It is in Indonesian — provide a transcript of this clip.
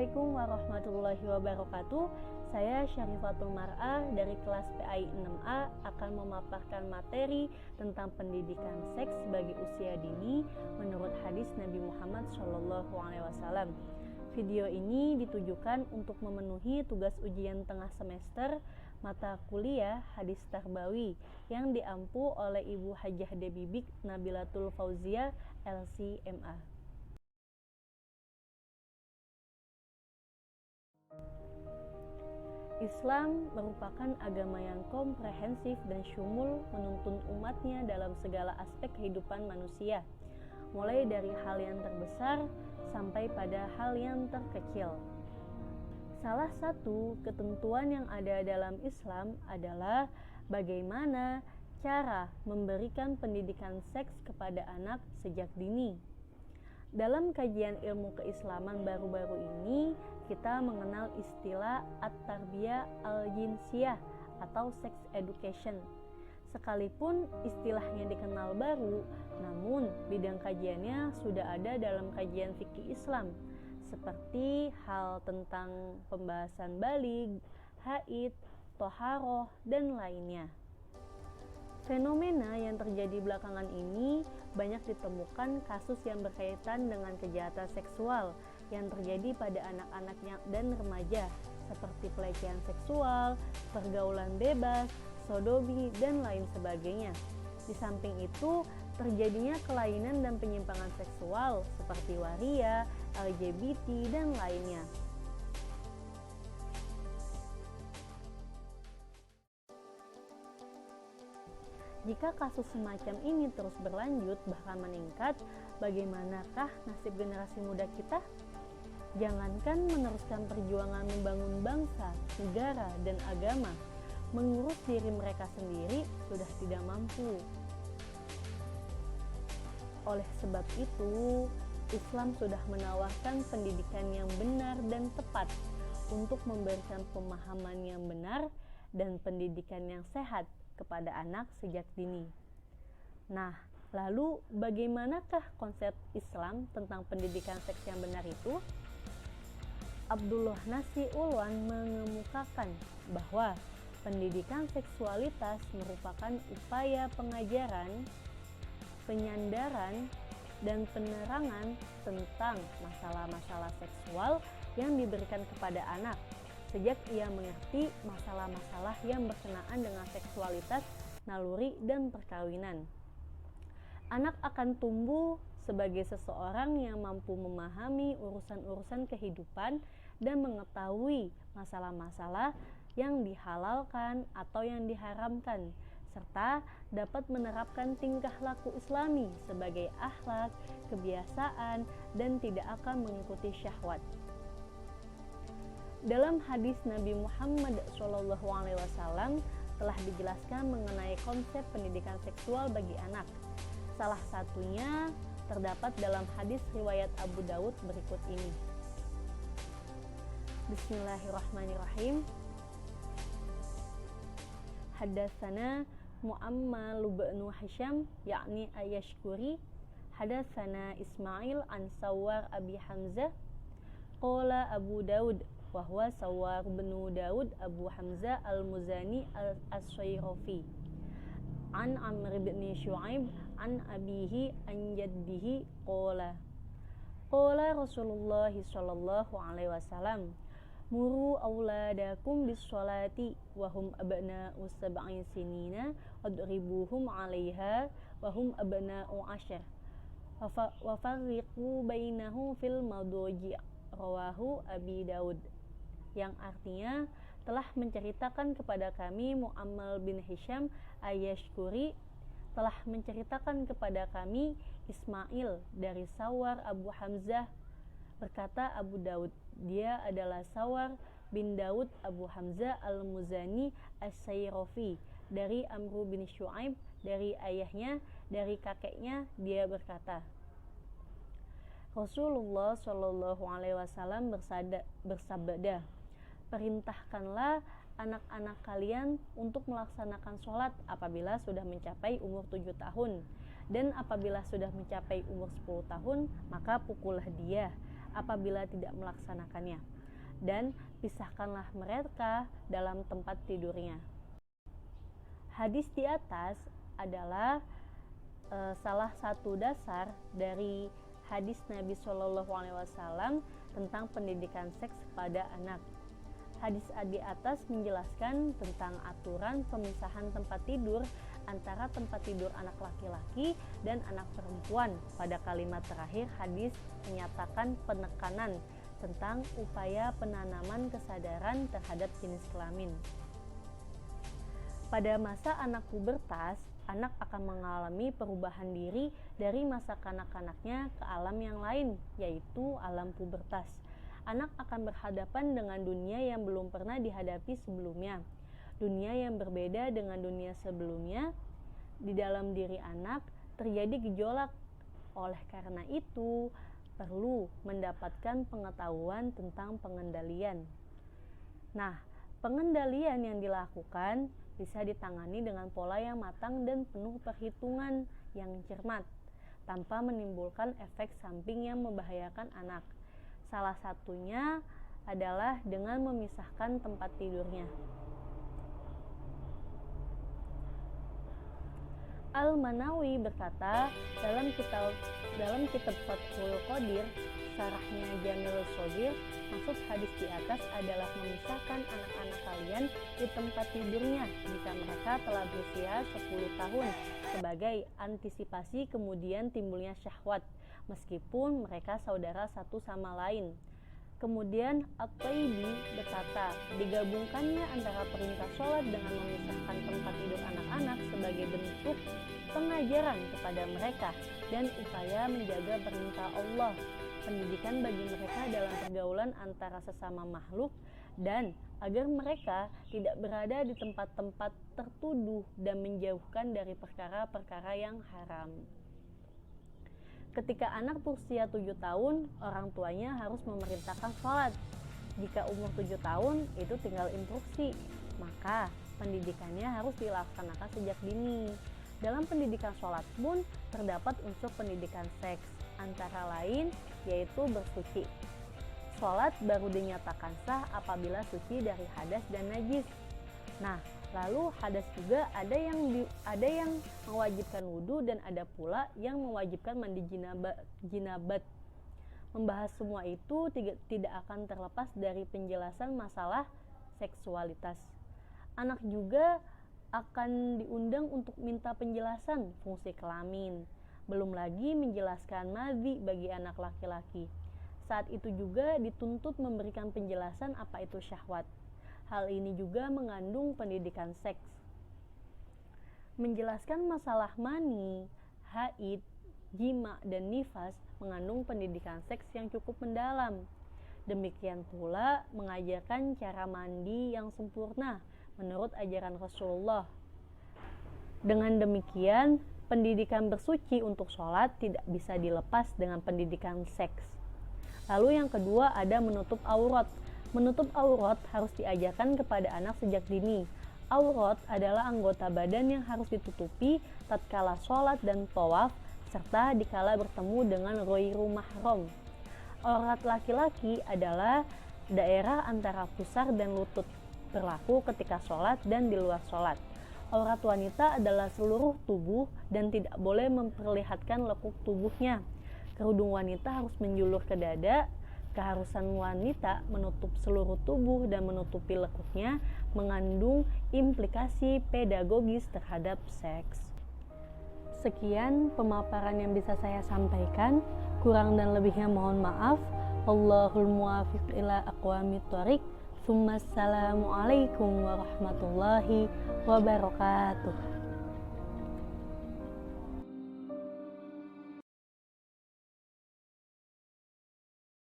Assalamualaikum warahmatullahi wabarakatuh. Saya Syarifatul Mar'ah dari kelas PAI 6A akan memaparkan materi tentang pendidikan seks bagi usia dini menurut hadis Nabi Muhammad SAW. Video ini ditujukan untuk memenuhi tugas ujian tengah semester mata kuliah hadis tarbawi yang diampu oleh Ibu Hajah Debibik Nabilatul Fauzia LC.MA. Islam merupakan agama yang komprehensif dan syumul, menuntun umatnya dalam segala aspek kehidupan manusia, mulai dari hal yang terbesar sampai pada hal yang terkecil. Salah satu ketentuan yang ada dalam Islam adalah bagaimana cara memberikan pendidikan seks kepada anak sejak dini. Dalam kajian ilmu keislaman baru-baru ini, kita mengenal istilah at-tarbiyah al-jinsiyah atau sex education. Sekalipun istilahnya dikenal baru, namun bidang kajiannya sudah ada dalam kajian fikih Islam, seperti hal tentang pembahasan baligh, haid, toharoh, dan lainnya. Fenomena yang terjadi belakangan ini banyak ditemukan kasus yang berkaitan dengan kejahatan seksual yang terjadi pada anak-anak dan remaja, seperti pelecehan seksual, pergaulan bebas, sodomi, dan lain sebagainya. Di samping itu, terjadinya kelainan dan penyimpangan seksual seperti waria, LGBT, dan lainnya. Jika kasus semacam ini terus berlanjut bahkan meningkat, bagaimanakah nasib generasi muda kita? Jangankan meneruskan perjuangan membangun bangsa, negara, dan agama, mengurus diri mereka sendiri sudah tidak mampu. Oleh sebab itu, Islam sudah menawarkan pendidikan yang benar dan tepat untuk memberikan pemahaman yang benar dan pendidikan yang sehat kepada anak sejak dini. Nah, lalu bagaimanakah konsep Islam tentang pendidikan seks yang benar itu? Abdullah Nasi Ulwan mengemukakan bahwa pendidikan seksualitas merupakan upaya pengajaran, penyandaran, dan penerangan tentang masalah-masalah seksual yang diberikan kepada anak sejak ia mengerti masalah-masalah yang berkenaan dengan seksualitas, naluri, dan perkawinan. Anak akan tumbuh sebagai seseorang yang mampu memahami urusan-urusan kehidupan dan mengetahui masalah-masalah yang dihalalkan atau yang diharamkan, serta dapat menerapkan tingkah laku Islami sebagai akhlak, kebiasaan, dan tidak akan mengikuti syahwat. Dalam hadis Nabi Muhammad SAW telah dijelaskan mengenai konsep pendidikan seksual bagi anak. Salah satunya terdapat dalam hadis riwayat Abu Dawud berikut ini. Bismillahirrahmanirrahim. Hadatsana Mu'ammal bin Hisham yakni Ayashkuri. Hadatsana Ismail an Sawar Abi Hamzah. Qala Abu Dawud wa huwa Sawar bin Daud Abu Hamzah al-Muzani al-Ashayrafi an Amr bin Shu'aib an abihi an jaddihi qala Rasulullah sallallahu alaihi wasallam muru auladakum bis-sholati wa hum abna'u sab'i sinina wadribuhum 'alaiha wa hum abna'u 'ashar wa farriqu bainahum fil madaji' rawahu Abi Daud, yang artinya telah menceritakan kepada kami Mu'ammal bin Hisham Ayashkuri, telah menceritakan kepada kami Ismail dari Sawar Abu Hamzah, berkata Abu Daud, dia adalah Sawar bin Daud Abu Hamzah al-Muzani as-Sayrafi, dari Amr bin Shu'aib, dari ayahnya, dari kakeknya, dia berkata, Rasulullah Shallallahu Alaihi Wasallam bersabda, perintahkanlah anak-anak kalian untuk melaksanakan sholat apabila sudah mencapai umur 7 tahun, dan apabila sudah mencapai umur 10 tahun, maka pukullah dia apabila tidak melaksanakannya. dan pisahkanlah mereka dalam tempat tidurnya. Hadis di atas adalah salah satu dasar dari hadis Nabi Shallallahu Alaihi Wasallam tentang pendidikan seks pada anak. Hadis di atas menjelaskan tentang aturan pemisahan tempat tidur antara tempat tidur anak laki-laki dan anak perempuan. Pada kalimat terakhir hadis menyatakan penekanan tentang upaya penanaman kesadaran terhadap jenis kelamin. Pada masa anak pubertas, anak akan mengalami perubahan diri dari masa kanak-kanaknya ke alam yang lain, yaitu alam pubertas. Anak akan berhadapan dengan dunia yang belum pernah dihadapi sebelumnya. Dunia yang berbeda dengan dunia sebelumnya. Di dalam diri anak terjadi gejolak. Oleh karena itu, perlu mendapatkan pengetahuan tentang pengendalian. Nah, pengendalian yang dilakukan bisa ditangani dengan pola yang matang dan penuh perhitungan yang cermat, tanpa menimbulkan efek samping yang membahayakan anak. Salah satunya adalah dengan memisahkan tempat tidurnya. Al-Manawi berkata dalam kitab Fathul Qadir, syarahnya Jamilus Shadir, maksud hadis di atas adalah memisahkan anak-anak kalian di tempat tidurnya jika mereka telah berusia 10 tahun sebagai antisipasi kemudian timbulnya syahwat, meskipun mereka saudara satu sama lain. Kemudian At-Taibi berkata, digabungkannya antara perintah sholat dengan memisahkan tempat tidur anak-anak sebagai bentuk pengajaran kepada mereka dan upaya menjaga perintah Allah, pendidikan bagi mereka dalam pergaulan antara sesama makhluk, dan agar mereka tidak berada di tempat-tempat tertuduh dan menjauhkan dari perkara-perkara yang haram. Ketika anak berusia 7 tahun, orang tuanya harus memerintahkan sholat. Jika umur 7 tahun, itu tinggal instruksi. Maka pendidikannya harus dilaksanakan sejak dini. Dalam pendidikan sholat pun terdapat unsur pendidikan seks, antara lain yaitu bersuci. Sholat baru dinyatakan sah apabila suci dari hadas dan najis. Nah, lalu hadas juga ada yang mewajibkan wudhu dan ada pula yang mewajibkan mandi jinabat. Membahas semua itu tidak akan terlepas dari penjelasan masalah seksualitas. Anak juga akan diundang untuk minta penjelasan fungsi kelamin, belum lagi menjelaskan madhi bagi anak laki-laki. Saat itu juga dituntut memberikan penjelasan apa itu syahwat. Hal ini juga mengandung pendidikan seks. Menjelaskan masalah mani, haid, jima, dan nifas mengandung pendidikan seks yang cukup mendalam. Demikian pula mengajarkan cara mandi yang sempurna menurut ajaran Rasulullah. Dengan demikian, pendidikan bersuci untuk sholat tidak bisa dilepas dengan pendidikan seks. Lalu yang kedua ada menutup aurat. Menutup aurat harus diajarkan kepada anak sejak dini. Aurat adalah anggota badan yang harus ditutupi tatkala sholat dan tawaf, serta dikala bertemu dengan ghairu mahram. Aurat laki-laki adalah daerah antara pusar dan lutut, berlaku ketika sholat dan di luar sholat. Aurat wanita adalah seluruh tubuh dan tidak boleh memperlihatkan lekuk tubuhnya. Kerudung wanita harus menjulur ke dada. Keharusan wanita menutup seluruh tubuh dan menutupi lekuknya mengandung implikasi pedagogis terhadap seks. Sekian pemaparan yang bisa saya sampaikan. Kurang dan lebihnya mohon maaf. Wallahul muwaffiq ila aqwamit thoriq. Assalamualaikum warahmatullahi wabarakatuh.